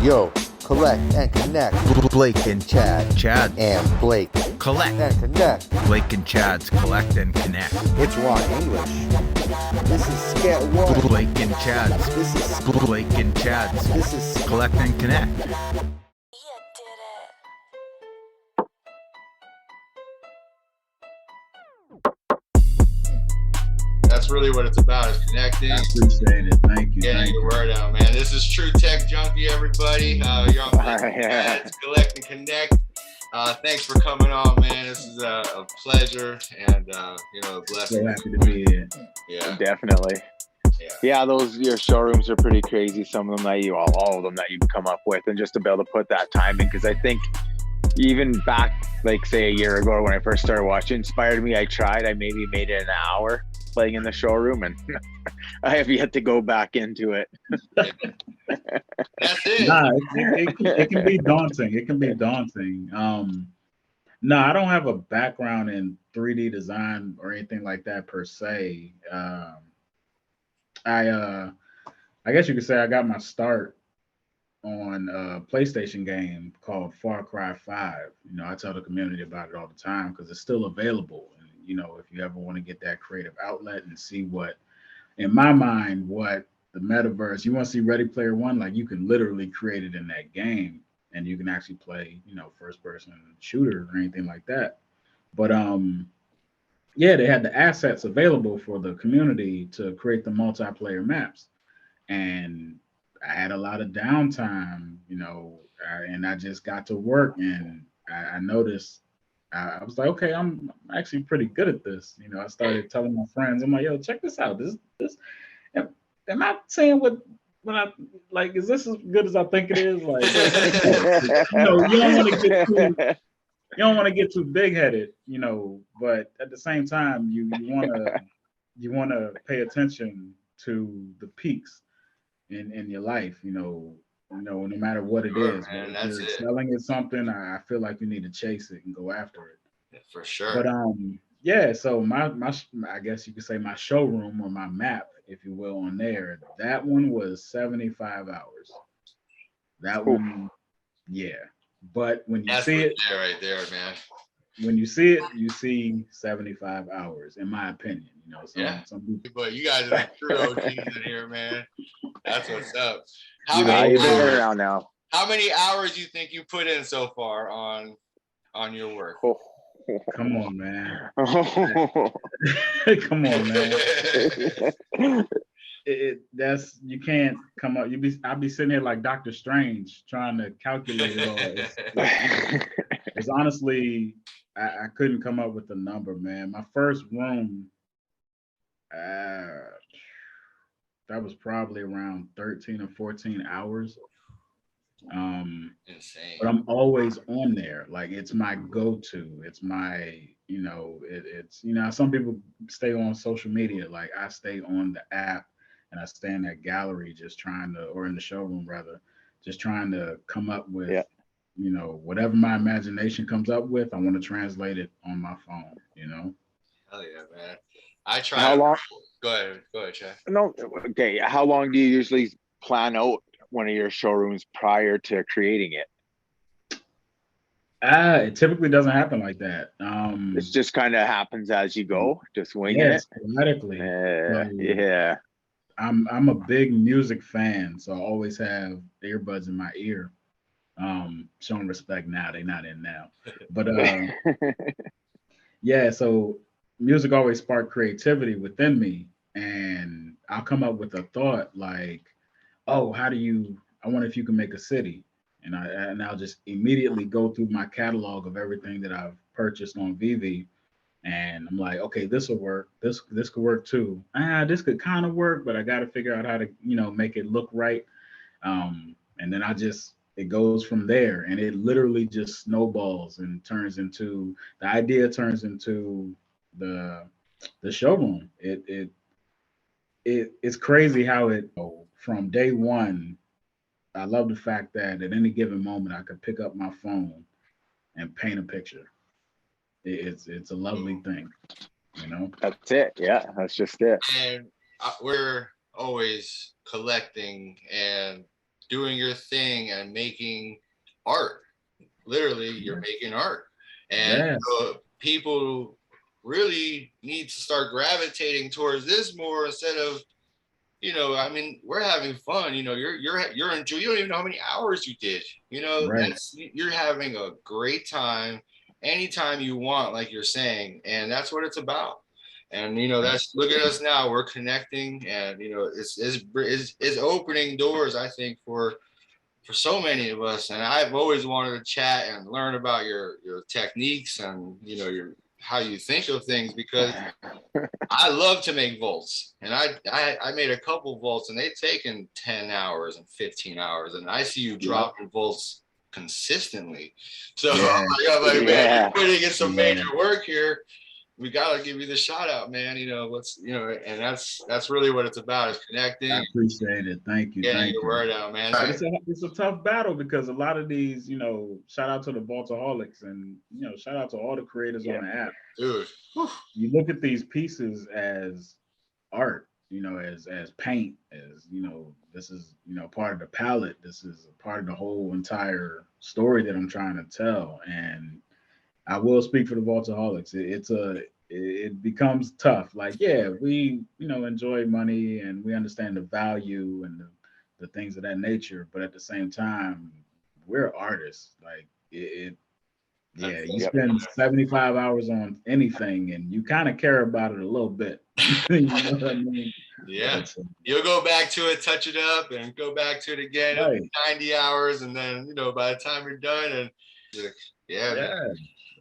Yo, collect and connect. Blake and Chad. Chad and Blake. Collect and connect. Blake and Chad's Collect and Connect. It's raw English. This is Scat One. Blake and Chad's. This is Blake and Chad's. This is Collect and Connect. That's really what it's about, is connecting. I appreciate it. Thank you. Getting your word out, man. This is true Tech Junkie, everybody. You're on Collect and Connect. Thanks for coming on, man. This is a pleasure and a blessing. So happy to be here. Yeah, definitely. Yeah, your showrooms are pretty crazy. Some of them all of them that you can come up with, and just to be able to put that time in, because I think even back, like say a year ago when I first started watching, inspired me. I maybe made it an hour playing in the showroom, and I have yet to go back into it. That's it. Nah, it can be daunting. It can be daunting. No, I don't have a background in 3D design or anything like that per se. I guess you could say I got my start on a PlayStation game called Far Cry 5. I tell the community about it all the time because it's still available. And, if you ever want to get that creative outlet and see what, in my mind, what the metaverse, you want to see Ready Player One, like you can literally create it in that game and you can actually play, first person shooter or anything like that. But yeah, they had the assets available for the community to create the multiplayer maps. And I had a lot of downtime, and I just got to work, and I noticed, I was like, okay, I'm actually pretty good at this. I started telling my friends, I'm like, yo, check this out. This, am I saying what I like? Is this as good as I think it is? Like, you don't want to get too big headed, but at the same time, you want to pay attention to the peaks in your life, no matter what it is. Man, if you're selling it something, I feel like you need to chase it and go after it. Yeah, for sure. But yeah, so my I guess you could say my showroom or my map, if you will, on there, that one was 75 hours. That one, yeah. But when you see it, right there, man. When you see it, you see 75 hours, in my opinion. Some people. But you guys are the true OGs in here, man. That's what's up. How many hours do you think you put in so far on your work? Come on, man. Come on, man. That's you can't come up. I'll be sitting here like Dr. Strange trying to calculate it all. It's honestly, I couldn't come up with a number, man. My first room, that was probably around 13 or 14 hours. Insane. But I'm always on there. Like, it's my go-to. It's my, it's some people stay on social media. Like, I stay on the app and I stay in that gallery or in the showroom rather, just trying to come up with, whatever my imagination comes up with, I want to translate it on my phone, Hell yeah, man. I try. How long? Go ahead, Chad. No, okay. How long do you usually plan out one of your showrooms prior to creating it? It typically doesn't happen like that. It just kind of happens as you go, just winging it. Sporadically. Yeah. I'm a big music fan, so I always have earbuds in my ear. Showing respect now, they're not in now. But yeah, so music always sparked creativity within me, and I'll come up with a thought like, oh, I wonder if you can make a city. And I'll just immediately go through my catalog of everything that I've purchased on VeVe. And I'm like, okay, this will work. This could work too. This could kind of work, but I got to figure out how to, make it look right. And then it goes from there, and it literally just snowballs and turns into the showroom. It's crazy how from day one. I love the fact that at any given moment I could pick up my phone and paint a picture. It's a lovely thing, That's it. Yeah, that's just it. And we're always collecting and doing your thing and making art. Literally, you're making art. And people really need to start gravitating towards this more instead of, you know, I mean, we're having fun. You know, you're enjoying. You don't even know how many hours you did. You know, you're having a great time anytime you want, like you're saying, and that's what it's about. And you know, that's look at us now. We're connecting, and you know, it's opening doors. I think for so many of us. And I've always wanted to chat and learn about your techniques and you know how you think of things, because I love to make vaults, and I made a couple vaults, and they've taken 10 hours and 15 hours, and I see you dropping vaults consistently. So I'm like, man, you're putting in some major work here. We gotta give you the shout out, man. You know what's, you know, and that's really what it's about, is connecting. I appreciate it. Thank you. Getting your word out, man. It's a tough battle, because a lot of these, you know, shout out to the Vaultoholics, and you know, shout out to all the creators on the app. Dude, you look at these pieces as art, you know, as paint, as you know, this is, you know, part of the palette. This is a part of the whole entire story that I'm trying to tell. And I will speak for the Vaultoholics. It becomes tough. Like, yeah, we, you know, enjoy money and we understand the value and the things of that nature, but at the same time, we're artists. Like you spend 75 hours on anything and you kind of care about it a little bit. You know what I mean? Yeah. You'll go back to it, touch it up, and go back to it again. Right. 90 hours, and then, you know, by the time you're done, and man.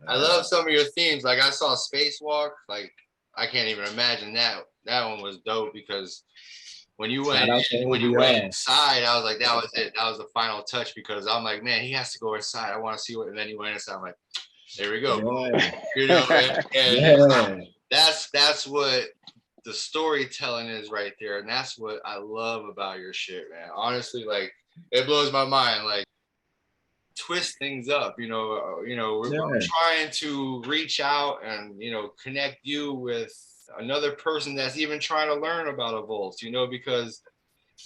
I love some of your themes. Like I saw Spacewalk. Like I can't even imagine that. That one was dope, because when you went inside, I was like, that was it. That was the final touch, because I'm like, man, he has to go inside. I want to see what. And then he went inside. I'm like, there we go. You know, and that's what the storytelling is right there, and that's what I love about your shit, man. Honestly, like it blows my mind. Like, twist things up, you know, we're trying to reach out and, you know, connect you with another person that's even trying to learn about a vault, you know, because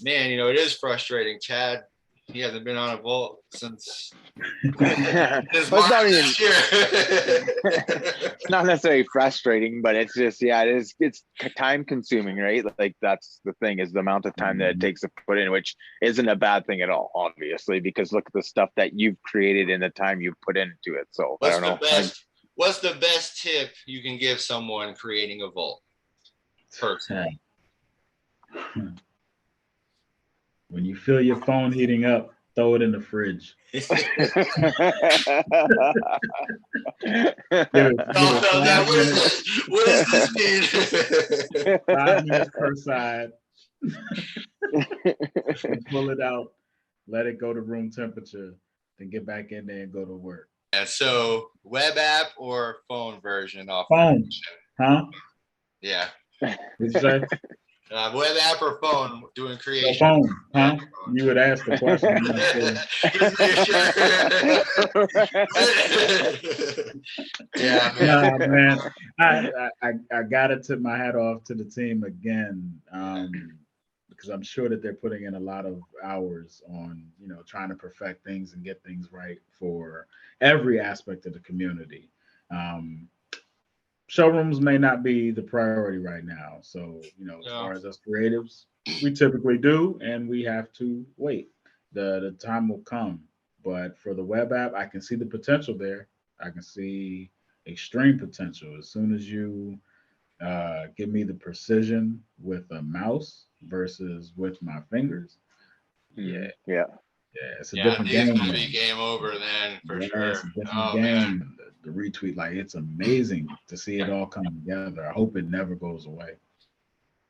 man, you know, it is frustrating. Chad, he hasn't been on a vault since it's not necessarily frustrating, but it's just, it's time consuming, right? Like that's the thing, is the amount of time that it takes to put in, which isn't a bad thing at all, obviously, because look at the stuff that you've created in the time you've put into it. So I don't know. What's the best tip you can give someone creating a vault? Personally. When you feel your phone heating up, throw it in the fridge. What does this mean? 5 minutes per side. Pull it out, let it go to room temperature, then get back in there and go to work. Yeah, so web app or phone version off phone? Huh? Yeah. What'd you say? Web app or phone doing creation? Phone, huh? You would ask the question. Yeah, man. I got to tip my hat off to the team again, because I'm sure that they're putting in a lot of hours on, you know, trying to perfect things and get things right for every aspect of the community. Showrooms may not be the priority right now. So, you know, as far as us creatives, we typically do, and we have to wait. The time will come. But for the web app, I can see the potential there. I can see extreme potential. As soon as you give me the precision with a mouse versus with my fingers. Yeah, it's a different game. It's gonna be game over then, for sure. It's a different game. Man. The retweet, like, it's amazing to see it all come together. I hope it never goes away.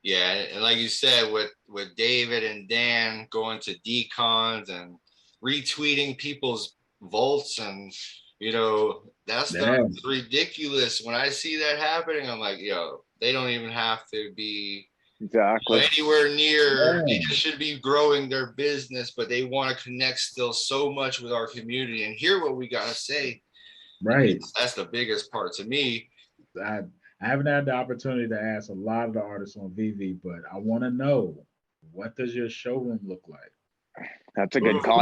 Yeah, and like you said, with David and Dan going to decons and retweeting people's vaults, and you know, that stuff is ridiculous. When I see that happening, I'm like, yo, they don't even have to be anywhere near. They just should be growing their business, but they want to connect still so much with our community and hear what we gotta say. Right. That's the biggest part to me. I haven't had the opportunity to ask a lot of the artists on VeVe, but I want to know, what does your showroom look like? That's a good call.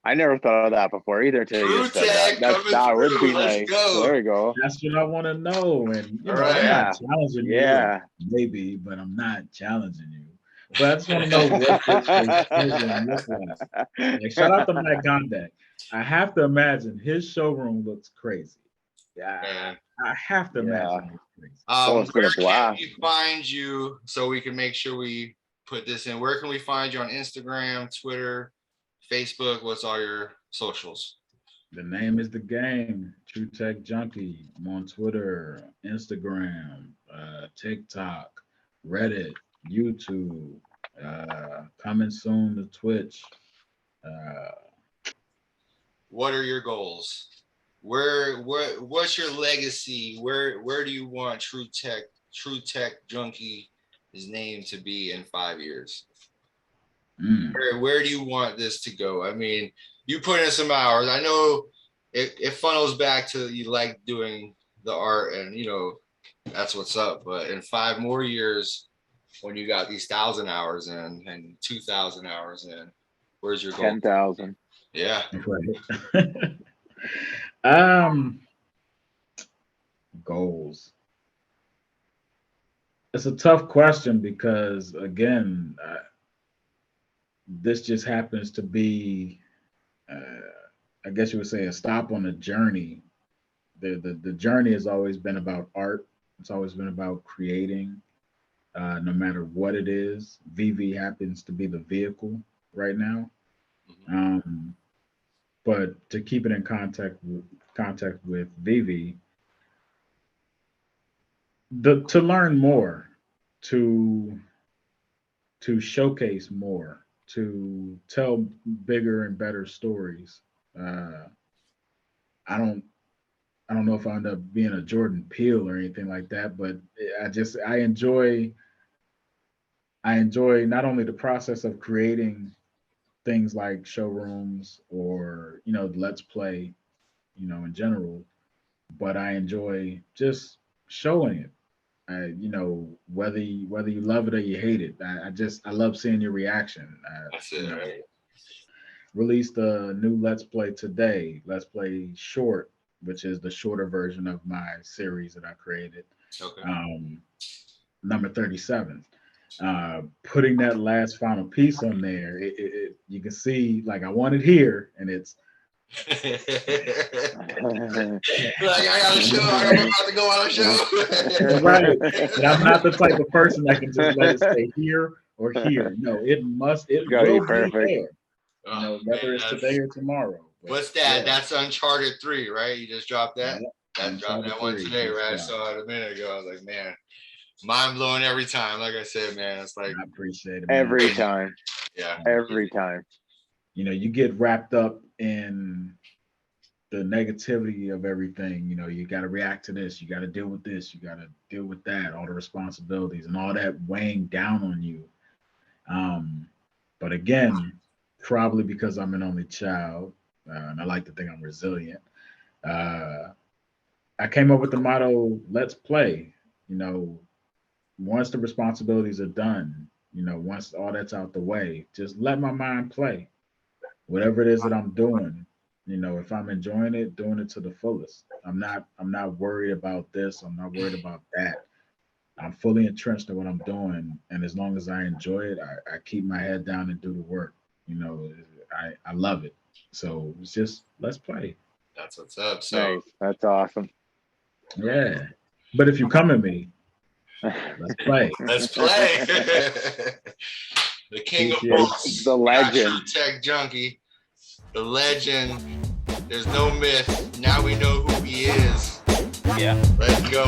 I never thought of that before either until you just said that. That would be nice. So there you go. That's what I want to know. And you know, Right. I'm not challenging you, maybe, but I'm not challenging you. But I just want to know what this showroom looks like. Like, shout out to Mike Gondak. I have to imagine his showroom looks crazy. Yeah, I have to imagine it's crazy. Where can we find you so we can make sure we put this in? Where can we find you on Instagram, Twitter, Facebook? What's all your socials? The name is the game. True Tech Junkie. I'm on Twitter, Instagram, TikTok, Reddit, YouTube. Coming soon to Twitch. What are your goals? What's your legacy? Where do you want True Tech Junkie his name to be in 5 years? Where do you want this to go? I mean, you put in some hours. I know it funnels back to you like doing the art, and you know that's what's up. But in 5 more years, when you got these 1,000 hours in and 2,000 hours in, where's your goal? 10,000. Yeah. Goals. It's a tough question because again, this just happens to be, I guess you would say, a stop on the journey. The journey has always been about art. It's always been about creating, no matter what it is. VeVe happens to be the vehicle right now. But to keep it in contact with VeVe, to learn more, to showcase more, to tell bigger and better stories. I don't know if I end up being a Jordan Peele or anything like that, but I enjoy not only the process of creating things like showrooms or, you know, Let's Play, you know, in general, but I enjoy just showing it. You know, whether you love it or you hate it, I love seeing your reaction. That's it, right? Released a new Let's Play today, Let's Play Short, which is the shorter version of my series that I created. Okay. Number 37. Putting that last final piece on there, you can see, like, I want it here, and it's like, I got a show. I'm about to go on a show. Right. And I'm not the type of person that can just let it stay here or here. No, it will be perfect. There. You know, whether it's today or tomorrow. What's that? Yeah. That's Uncharted 3, right? You just dropped that? Yeah, dropped that one today, right? I saw it a minute ago. I was like, man, mind blowing every time. Like I said, man, it's like, I appreciate it, man. Every time. Yeah. Every time. You know, you get wrapped up in the negativity of everything. You know, you got to react to this. You got to deal with this. You got to deal with that. All the responsibilities and all that weighing down on you. But again, probably because I'm an only child, and I like to think I'm resilient. I came up with the motto, let's play. You know, once the responsibilities are done, you know, once all that's out the way, just let my mind play. Whatever it is that I'm doing, you know, if I'm enjoying it, doing it to the fullest. I'm not worried about this. I'm not worried about that. I'm fully entrenched in what I'm doing. And as long as I enjoy it, I keep my head down and do the work. You know, I love it. So it's just, let's play. That's what's up. So nice. That's awesome. Yeah. But if you come at me, let's play. Let's play. The king of books, the legend, Tech Junkie, the legend. There's no myth. Now we know who he is. Yeah. Let's go.